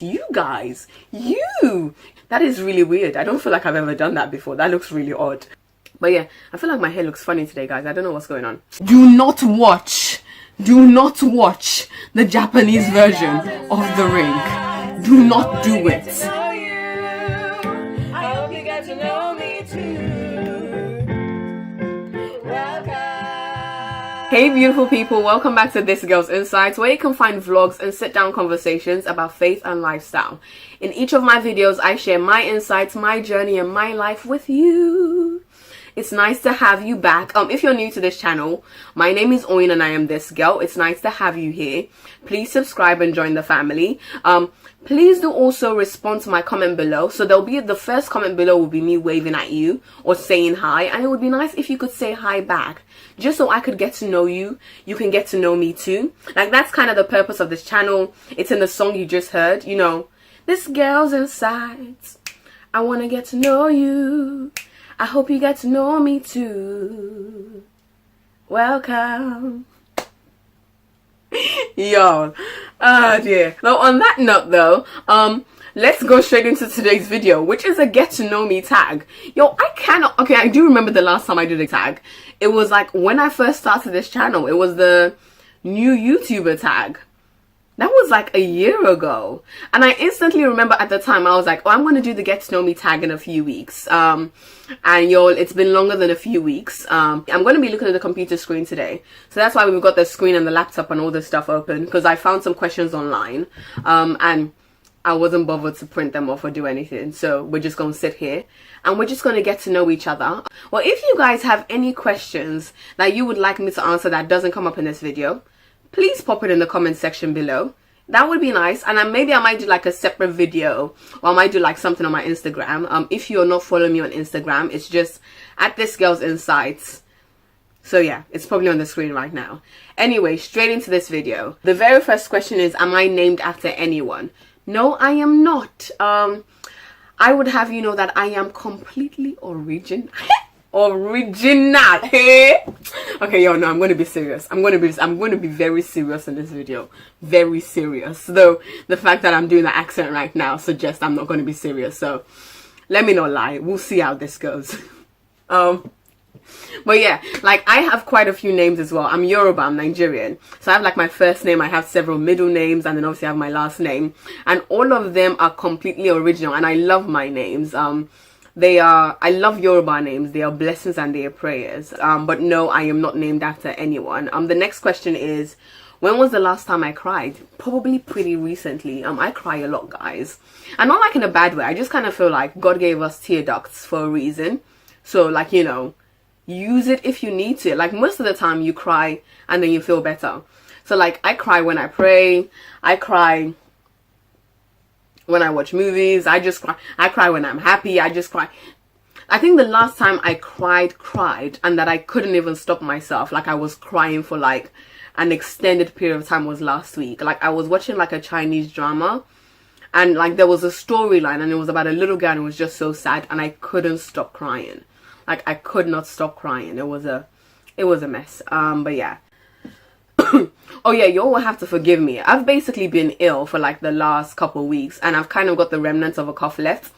You guys, that is really weird. I don't feel like I've ever done that before. That looks really odd. But yeah, I feel like my hair looks funny today, guys. I don't know what's going on. Do not watch the Japanese version of The Ring. Do not do it. Hey beautiful people, welcome back to This Girl's Insights, where you can find vlogs and sit down conversations about faith and lifestyle. In each of my videos, I share my insights, my journey, and my life with you. It's nice to have you back. If you're new to this channel, my name is Oyin and I am This Girl. It's nice to have you here. Please subscribe and join the family. Please do also respond to my comment below. So there'll be the first comment below will be me waving at you or saying hi, and it would be nice if you could say hi back, just so I could get to know you. You can get to know me too. Like, that's kind of the purpose of this channel. It's in the song you just heard, you know, This Girl's Insights. I want to get to know you. I hope you get to know me too. Welcome. Y'all. Oh dear. Now on that note though, let's go straight into today's video, which is a get to know me tag. Yo, I do remember the last time I did a tag. It was like when I first started this channel. It was the new YouTuber tag. That was like a year ago. And I instantly remember at the time, I was like, oh, I'm going to do the get to know me tag in a few weeks. And y'all, it's been longer than a few weeks. I'm going to be looking at the computer screen today. So that's why we've got the screen and the laptop and all this stuff open, because I found some questions online. And I wasn't bothered to print them off or do anything. So we're just going to sit here and we're just going to get to know each other. Well, if you guys have any questions that you would like me to answer that doesn't come up in this video, please pop it in the comment section below. That would be nice. And maybe I might do like a separate video, or I might do like something on my Instagram. If you're not following me on Instagram, it's just at This Girl's Insights. So yeah, it's probably on the screen right now. Anyway, straight into this video. The very first question is, am I named after anyone? No, I am not. I would have you know that I am completely original. Okay, yo, no, I'm going to be serious. I'm going to be very serious in this video. Very serious. Though the fact that I'm doing the accent right now suggests I'm not going to be serious. So let me not lie. We'll see how this goes. But yeah, like I have quite a few names as well. I'm Yoruba, I'm Nigerian. So I have like my first name, I have several middle names, and then obviously I have my last name. And all of them are completely original, and I love my names. I love Yoruba names. They are blessings and they are prayers. But no, I am not named after anyone. The next question is, when was the last time I cried? Probably pretty recently. I cry a lot, guys. And not like in a bad way. I just kind of feel like God gave us tear ducts for a reason. So like, you know, use it if you need to. Like most of the time you cry and then you feel better. So like I cry when I pray. I cry when I watch movies. I just cry. I cry when I'm happy. I just cry. I think the last time I cried and that I couldn't even stop myself, like I was crying for like an extended period of time, was last week. Like I was watching like a Chinese drama, and like there was a storyline and it was about a little girl and it was just so sad, and I couldn't stop crying. Like I could not stop crying. It was a mess. But yeah. Oh yeah, you all will have to forgive me. I've basically been ill for like the last couple weeks, and I've kind of got the remnants of a cough left.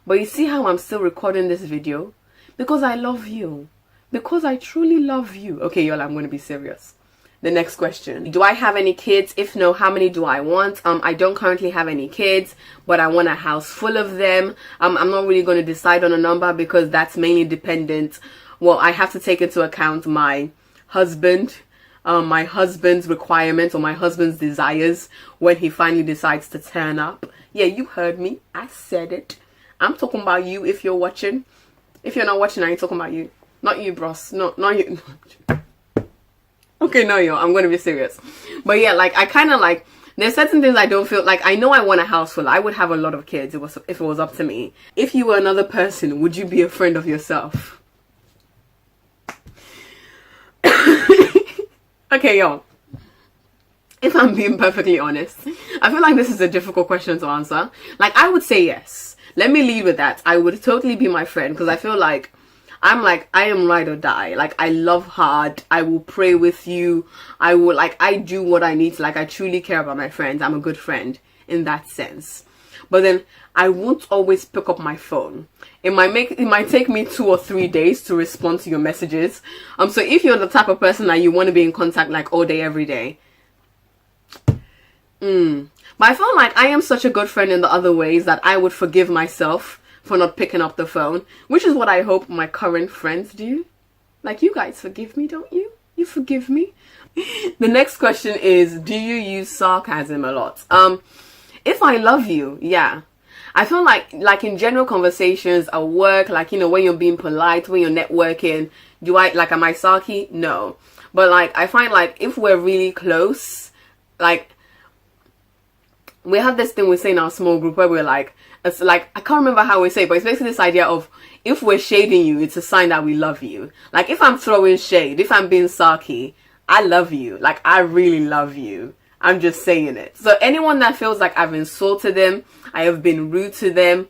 But you see how I'm still recording this video? Because I love you. Because I truly love you. Okay, y'all, I'm going to be serious. The next question. Do I have any kids? If no, how many do I want? I don't currently have any kids, but I want a house full of them. I'm not really going to decide on a number because that's mainly dependent. Well, I have to take into account my husband. My husband's requirements or my husband's desires when he finally decides to turn up. Yeah, you heard me. I said it. I'm talking about you if you're watching. If you're not watching, I ain't talking about you. Not you, bros. No, not you. Okay, no, yo, I'm going to be serious. But yeah, like, I kind of like, there's certain things I don't feel like. I know I want a house full. I would have a lot of kids if it was up to me. If you were another person, would you be a friend of yourself? Okay, yo, if I'm being perfectly honest, I feel like this is a difficult question to answer. Like, I would say yes. Let me lead with that. I would totally be my friend, because I feel like I am ride or die. Like, I love hard. I will pray with you. I do what I need to. Like, I truly care about my friends. I'm a good friend in that sense. but then I won't always pick up my phone. It might take me 2 or 3 days to respond to your messages. So if you're the type of person that you want to be in contact like all day, every day, but I feel like I am such a good friend in the other ways that I would forgive myself for not picking up the phone, which is what I hope my current friends do. Like, you guys forgive me, don't you? You forgive me? The next question is, do you use sarcasm a lot? If I love you, yeah. I feel like in general conversations at work, like, you know, when you're being polite, when you're networking, am I sarky? No. But like, I find like if we're really close, like, we have this thing we say in our small group where we're like, it's like, I can't remember how we say it, but it's basically this idea of, if we're shading you, it's a sign that we love you. Like, if I'm throwing shade, if I'm being sarky, I love you. Like, I really love you. I'm just saying it. So anyone that feels like I've insulted them, I have been rude to them,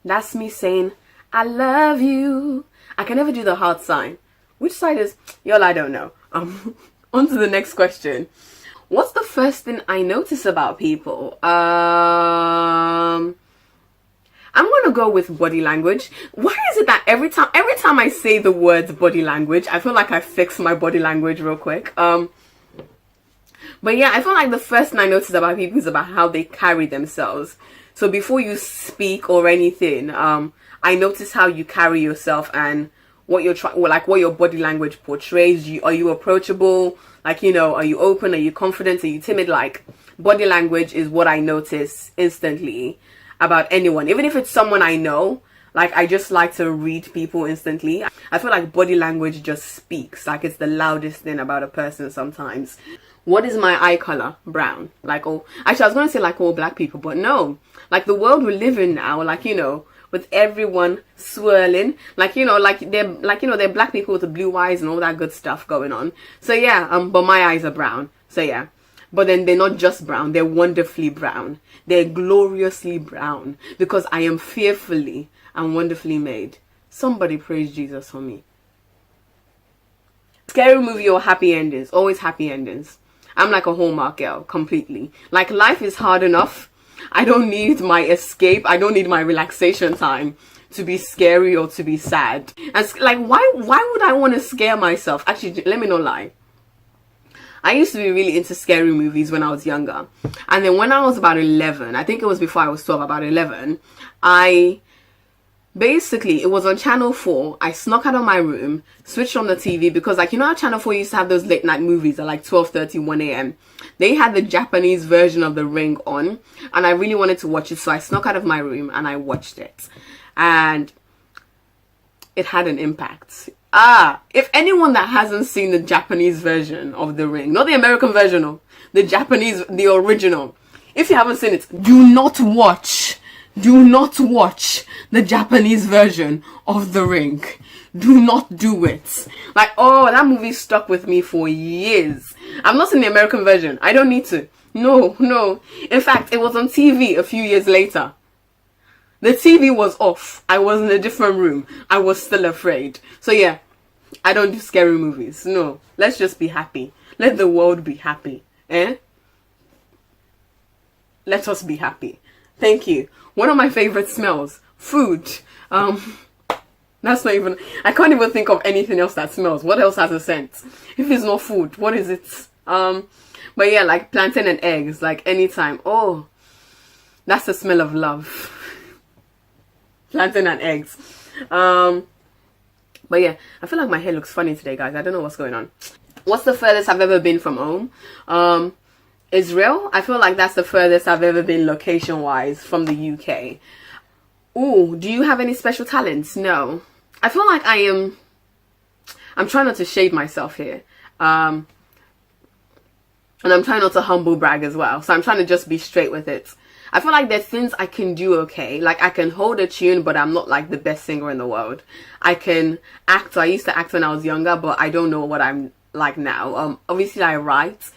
that's me saying, I love you. I can never do the heart sign. Which side is, y'all, I don't know. On to the next question. What's the first thing I notice about people? I'm gonna go with body language. Why is it that every time I say the words body language, I feel like I fix my body language real quick? But yeah, I feel like the first thing I notice about people is about how they carry themselves. So before you speak or anything, I notice how you carry yourself and what you're what your body language portrays. Are you approachable? Like, you know, are you open? Are you confident? Are you timid? Like, body language is what I notice instantly about anyone, even if it's someone I know. Like, I just like to read people instantly. I feel like body language just speaks. Like, it's the loudest thing about a person sometimes. What is my eye color? Brown. Like, oh, actually I was going to say like all black people, but no. Like, the world we live in now, like, you know, with everyone swirling, like, you know, they're black people with the blue eyes and all that good stuff going on. So yeah, but my eyes are brown. So yeah. But then they're not just brown, they're wonderfully brown. They're gloriously brown because I am fearfully and wonderfully made. Somebody praise Jesus for me. Scary movie or happy endings? Always happy endings. I'm like a Hallmark girl, completely. Like, life is hard enough. I don't need my escape. I don't need my relaxation time to be scary or to be sad. And like, why would I want to scare myself? Actually, let me not lie. I used to be really into scary movies when I was younger. And then when I was about 11, I think it was before I was 12, about 11, basically, it was on Channel 4. I snuck out of my room, switched on the TV because, like, you know how Channel 4 used to have those late night movies at like 12:30, 1 a.m. They had the Japanese version of The Ring on, and I really wanted to watch it, so I snuck out of my room and I watched it. And it had an impact. If anyone that hasn't seen the Japanese version of The Ring, not the American version of the Japanese, the original, if you haven't seen it, do not watch the Japanese version of The Ring. Do not do it. Like, oh, that movie stuck with me for years. I've not seen the American version. I don't need to. No. In fact, it was on TV a few years later. The TV was off. I was in a different room. I was still afraid. So yeah, I don't do scary movies. No. Let's just be happy. Let the world be happy. Let us be happy. Thank you. One of my favorite smells, food. That's not even, I can't even think of anything else that smells. What else has a scent? If it's not food, what is it? But yeah, like plantain and eggs, like anytime. Oh, that's the smell of love. Plantain and eggs. But yeah, I feel like my hair looks funny today, guys. I don't know what's going on. What's the furthest I've ever been from home? Israel. I feel like that's the furthest I've ever been location-wise from the UK. Ooh, do you have any special talents? No. I feel like I'm trying not to shade myself here. And I'm trying not to humble brag as well. So I'm trying to just be straight with it. I feel like there's things I can do okay. Like, I can hold a tune, but I'm not like the best singer in the world. I can act. I used to act when I was younger, but I don't know what I'm like now. Obviously I write.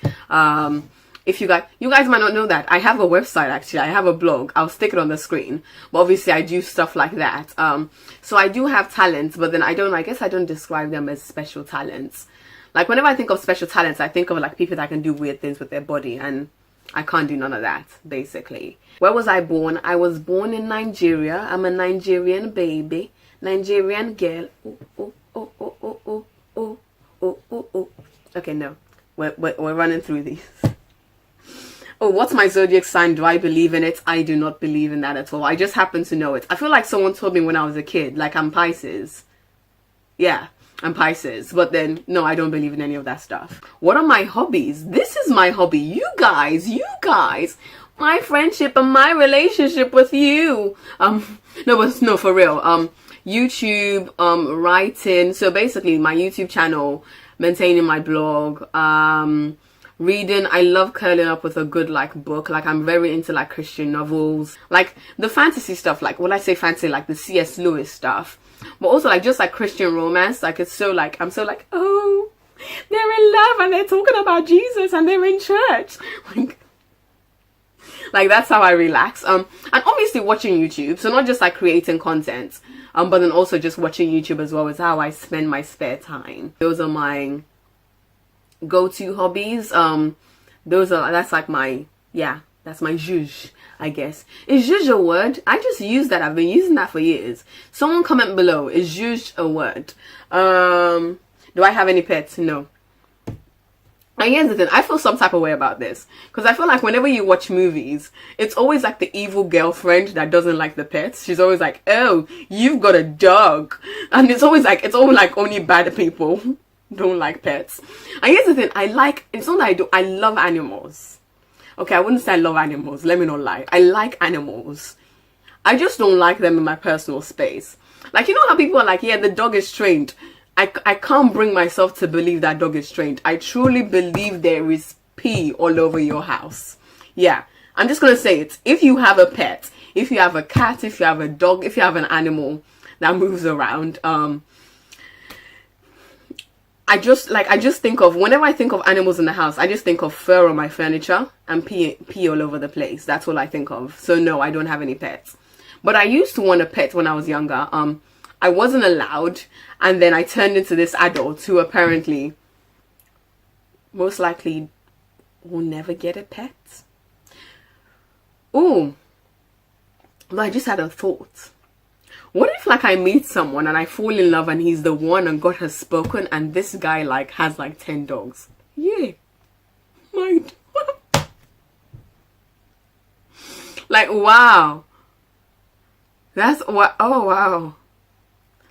If you guys might not know that I have a website, actually. I have a blog. I'll stick it on the screen. But obviously I do stuff like that. So I do have talents, but then I guess I don't describe them as special talents. Like, whenever I think of special talents, I think of like people that can do weird things with their body, and I can't do none of that, basically. Where was I born? I was born in Nigeria. I'm a Nigerian baby. Nigerian girl. Oh, oh, oh, oh, oh, oh, oh, oh, oh, oh. Okay, no. We're running through these. Oh, what's my zodiac sign? Do I believe in it? I do not believe in that at all. I just happen to know it. I feel like someone told me when I was a kid, like I'm Pisces. Yeah, I'm Pisces. But then, no, I don't believe in any of that stuff. What are my hobbies? This is my hobby. You guys, my friendship and my relationship with you. No, for real. YouTube, writing. So basically, my YouTube channel, maintaining my blog, reading. I love curling up with a good like book. Like I'm very into like Christian novels, like the fantasy stuff, like when I say fantasy, like the C.S. Lewis stuff, but also like just like Christian romance. Like it's so like I'm so like, oh, they're in love and they're talking about Jesus and they're in church. Like that's how I relax. And obviously watching YouTube, so not just like creating content, but then also just watching YouTube as well is how I spend my spare time. Those are my go-to hobbies. That's like my, yeah, that's my zhuzh, I guess. Is zhuzh a word? I just use that. I've been using that for years. Someone comment below, is zhuzh a word? Do I have any pets? No. And here's the thing, I feel some type of way about this, because I feel like whenever you watch movies, it's always like the evil girlfriend that doesn't like the pets. She's always like, oh, you've got a dog. And it's always like only bad people don't like pets. And here's the thing, it's not that I love animals. Okay, I wouldn't say I love animals, let me not lie. I like animals. I just don't like them in my personal space. Like, you know how people are like, yeah, the dog is trained. I can't bring myself to believe that dog is trained. I truly believe there is pee all over your house. Yeah, I'm just gonna say it. If you have a pet, if you have a cat, if you have a dog, if you have an animal that moves around, I just think of, whenever I think of animals in the house, I just think of fur on my furniture and pee all over the place. That's all I think of. So no, I don't have any pets. But I used to want a pet when I was younger. I wasn't allowed, and then I turned into this adult who apparently most likely will never get a pet. Oh, but I just had a thought. What if like I meet someone and I fall in love and he's the one and God has spoken, and this guy like has like 10 dogs? Yeah. Mind. Like, wow. That's what, oh wow.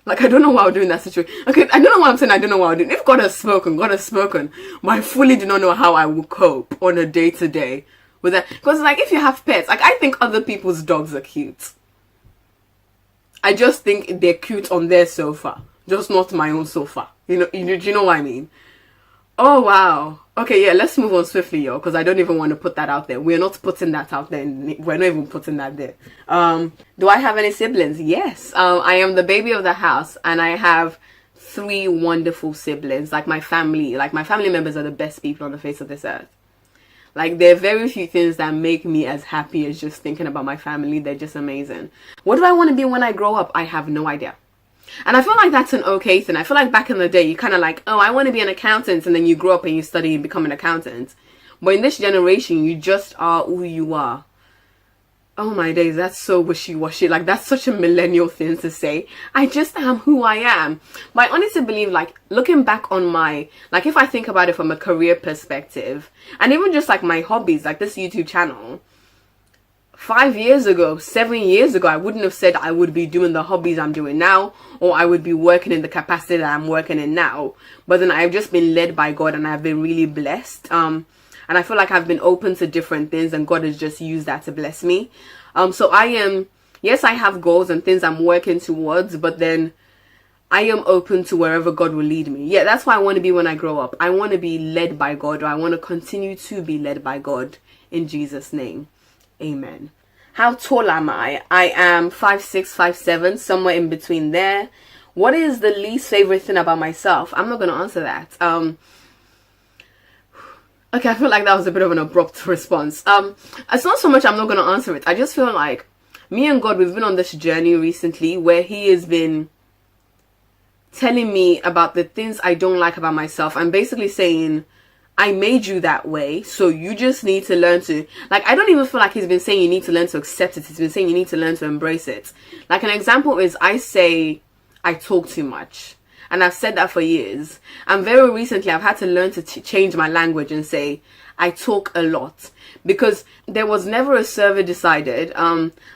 Like, I don't know what I'll do in that situation. Okay, I don't know what I'm saying. I don't know what I'll do. If God has spoken, God has spoken. But I fully do not know how I will cope on a day-to-day with that. Because, like, if you have pets, like, I think other people's dogs are cute. I just think they're cute on their sofa. Just not my own sofa. Do you know what I mean? Oh, wow. Okay, yeah, let's move on swiftly, yo, because I don't even want to put that out there. We're not putting that out there. We're not even putting that there. Do I have any siblings? Yes. I am the baby of the house, and I have 3 wonderful siblings. Like my family members are the best people on the face of this earth. Like, there are very few things that make me as happy as just thinking about my family. They're just amazing. What do I want to be when I grow up? I have no idea. And I feel like that's an okay thing. I feel like back in the day, you kind of like, oh, I want to be an accountant, and then you grow up and you study and become an accountant. But in this generation, you just are who you are. Oh my days, that's so wishy-washy. Like, that's such a millennial thing to say. I just am who I am. But I honestly believe, like, looking back on like, if I think about it from a career perspective, and even just like my hobbies, like this YouTube channel, 5 years ago, 7 years ago, I wouldn't have said I would be doing the hobbies I'm doing now, or I would be working in the capacity that I'm working in now. But then I've just been led by God, and I've been really blessed. And I feel like I've been open to different things, and God has just used that to bless me. So yes, I have goals and things I'm working towards, but then I am open to wherever God will lead me. Yeah, that's why I want to be when I grow up. I want to be led by God, or I want to continue to be led by God in Jesus' name. Amen. How tall am I? I am 5'6", 5'7", somewhere in between there. What is the least favorite thing about myself? I'm not going to answer that. Okay, I feel like that was a bit of an abrupt response. It's not so much I'm not going to answer it. I just feel like me and God, we've been on this journey recently where He has been telling me about the things I don't like about myself. I'm basically saying, I made you that way, so you just need to learn to, like, I don't even feel like he's been saying you need to learn to accept it. He's been saying you need to learn to embrace it. Like, an example is, I say I talk too much, and I've said that for years. And very recently I've had to learn to change my language and say I talk a lot, because there was never a survey decided,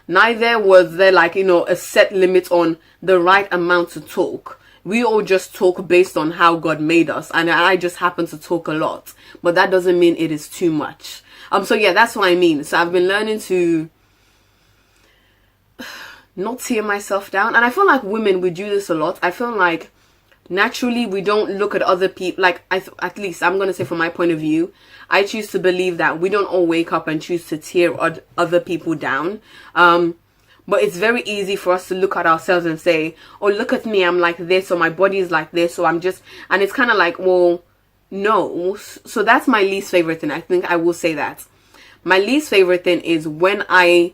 neither was there, like, you know, a set limit on the right amount to talk. We all just talk based on how God made us, and I just happen to talk a lot, but that doesn't mean it is too much. So yeah, that's what I mean. So I've been learning to not tear myself down, and I feel like women, we do this a lot. I feel like naturally we don't look at other people, like, at least I'm gonna say from my point of view, I choose to believe that we don't all wake up and choose to tear other people down. But it's very easy for us to look at ourselves and say, oh, look at me, I'm like this, or my body is like this, so I'm just, and it's kind of like, well, no. So that's my least favorite thing. I think I will say that. My least favorite thing is when I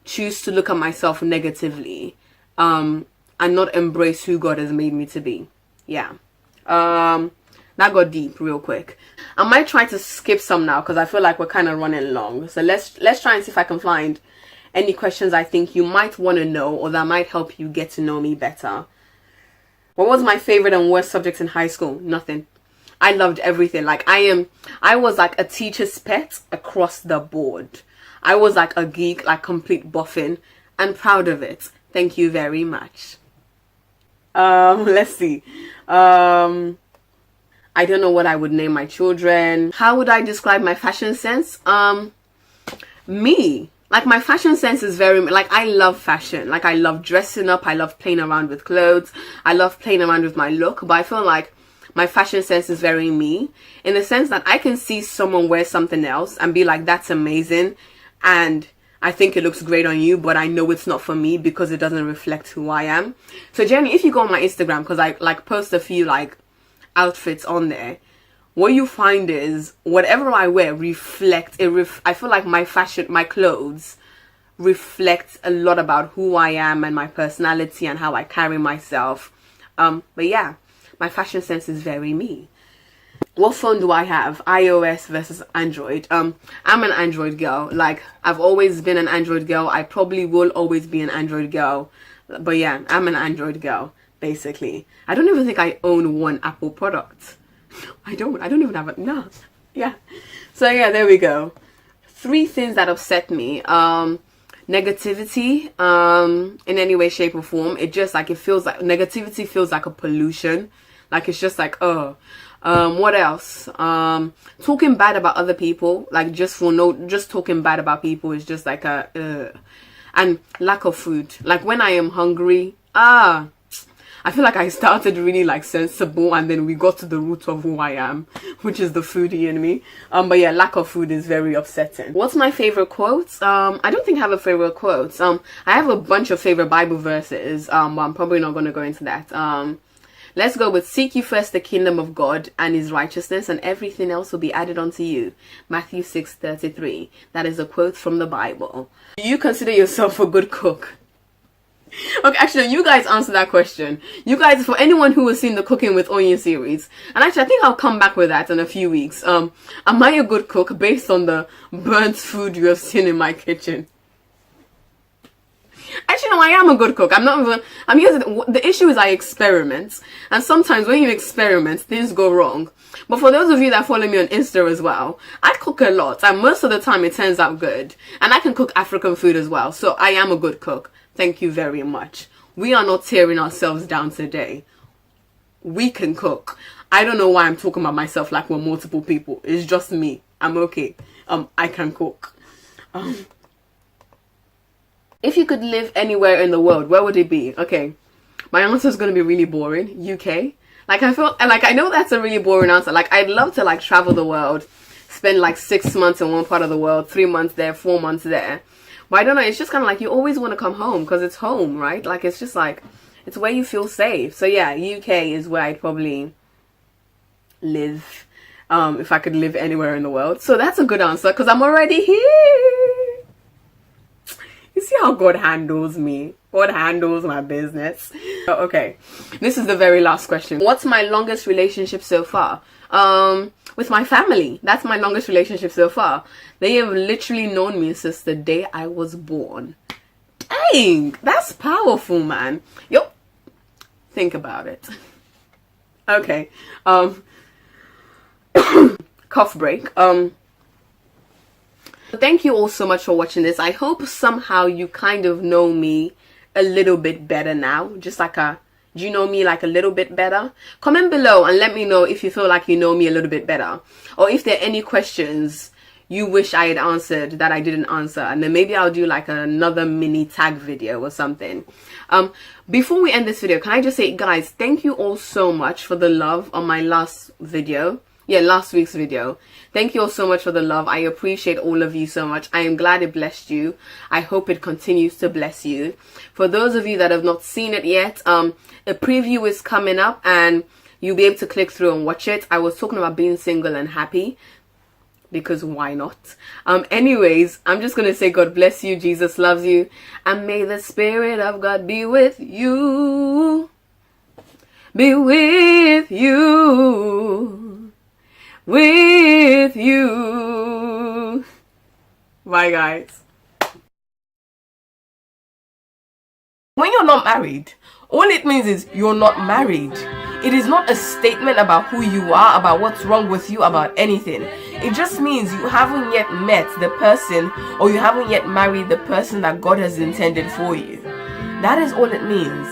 choose to look at myself negatively, and not embrace who God has made me to be. Yeah. That got deep real quick. I might try to skip some now, because I feel like we're kind of running long. So let's try and see if I can find any questions I think you might want to know, or that might help you get to know me better. What was my favorite and worst subjects in high school? Nothing. I loved everything. Like, I was like a teacher's pet across the board. I was like a geek, like complete boffin, and proud of it. Thank you very much. Let's see. I don't know what I would name my children. How would I describe my fashion sense? Me. Like, my fashion sense is very, like, I love fashion. Like, I love dressing up. I love playing around with clothes. I love playing around with my look. But I feel like my fashion sense is very me, in the sense that I can see someone wear something else and be like, that's amazing, and I think it looks great on you, but I know it's not for me because it doesn't reflect who I am. So generally, if you go on my Instagram, because I like post a few like outfits on there, what you find is whatever I wear reflects it. I feel like my fashion, my clothes reflect a lot about who I am and my personality and how I carry myself. But yeah, my fashion sense is very me. What phone do I have? iOS versus Android. I'm an Android girl. Like, I've always been an Android girl. I probably will always be an Android girl. But yeah, I'm an Android girl, basically. I don't even think I own one Apple product. I don't even have it. No. Yeah. So yeah, there we go. 3 things that upset me. Negativity, in any way, shape or form. It just like, it feels like, negativity feels like a pollution. Like, it's just like, oh. What else? Talking bad about other people, like, just talking bad about people is just like and lack of food. Like, when I am hungry, I feel like I started really like sensible, and then we got to the root of who I am, which is the foodie in me. But yeah, lack of food is very upsetting. What's my favorite quotes? I don't think I have a favorite quote. I have a bunch of favorite Bible verses, but I'm probably not going to go into that. Let's go with, seek you first the kingdom of God and his righteousness, and everything else will be added unto you. Matthew 6:33. That is a quote from the Bible. Do you consider yourself a good cook? Okay, actually, you guys answer that question. You guys, for anyone who has seen the Cooking with Onion series, and actually I think I'll come back with that in a few weeks. Am I a good cook based on the burnt food you have seen in my kitchen? Actually, no, I am a good cook. The issue is I experiment. And sometimes when you experiment, things go wrong. But for those of you that follow me on Insta as well, I cook a lot. And most of the time it turns out good. And I can cook African food as well. So I am a good cook. Thank you very much. We are not tearing ourselves down today. We can cook. I don't know why I'm talking about myself like we're multiple people. It's just me. I'm okay. I can cook. If you could live anywhere in the world, where would it be? Okay, my answer is going to be really boring. UK. Like, I know that's a really boring answer. Like, I'd love to like travel the world, spend like 6 months in one part of the world, 3 months there, 4 months there. But I don't know, it's just kind of like you always want to come home because it's home, right? Like, it's just like, it's where you feel safe. So yeah, UK is where I'd probably live, if I could live anywhere in the world. So that's a good answer because I'm already here. You see see how God handles me. God handles my business. Okay, this is the very last question. What's my longest relationship so far? With my family. That's my longest relationship so far. They have literally known me since the day I was born. Dang, that's powerful, man. Yo, think about it. Okay, cough break. Thank you all so much for watching this. I hope somehow you kind of know me a little bit better now. Just like do you know me like a little bit better? Comment below and let me know if you feel like you know me a little bit better, or if there are any questions you wish I had answered that I didn't answer, and then maybe I'll do like another mini tag video or something. Before we end this video, can I just say, guys, thank you all so much for the love on my last video. Yeah, last week's video. Thank you all so much for the love. I appreciate all of you so much. I am glad it blessed you. I hope it continues to bless you. For those of you that have not seen it yet, a preview is coming up and you'll be able to click through and watch it. I was talking about being single and happy, because why not? Anyways, I'm just gonna say God bless you, Jesus loves you, and may the Spirit of God be with you. Be with you. With you. Bye, guys. When you're not married, all it means is you're not married. It is not a statement about who you are, about what's wrong with you, about anything. It just means you haven't yet met the person, or you haven't yet married the person that God has intended for you. That is all it means.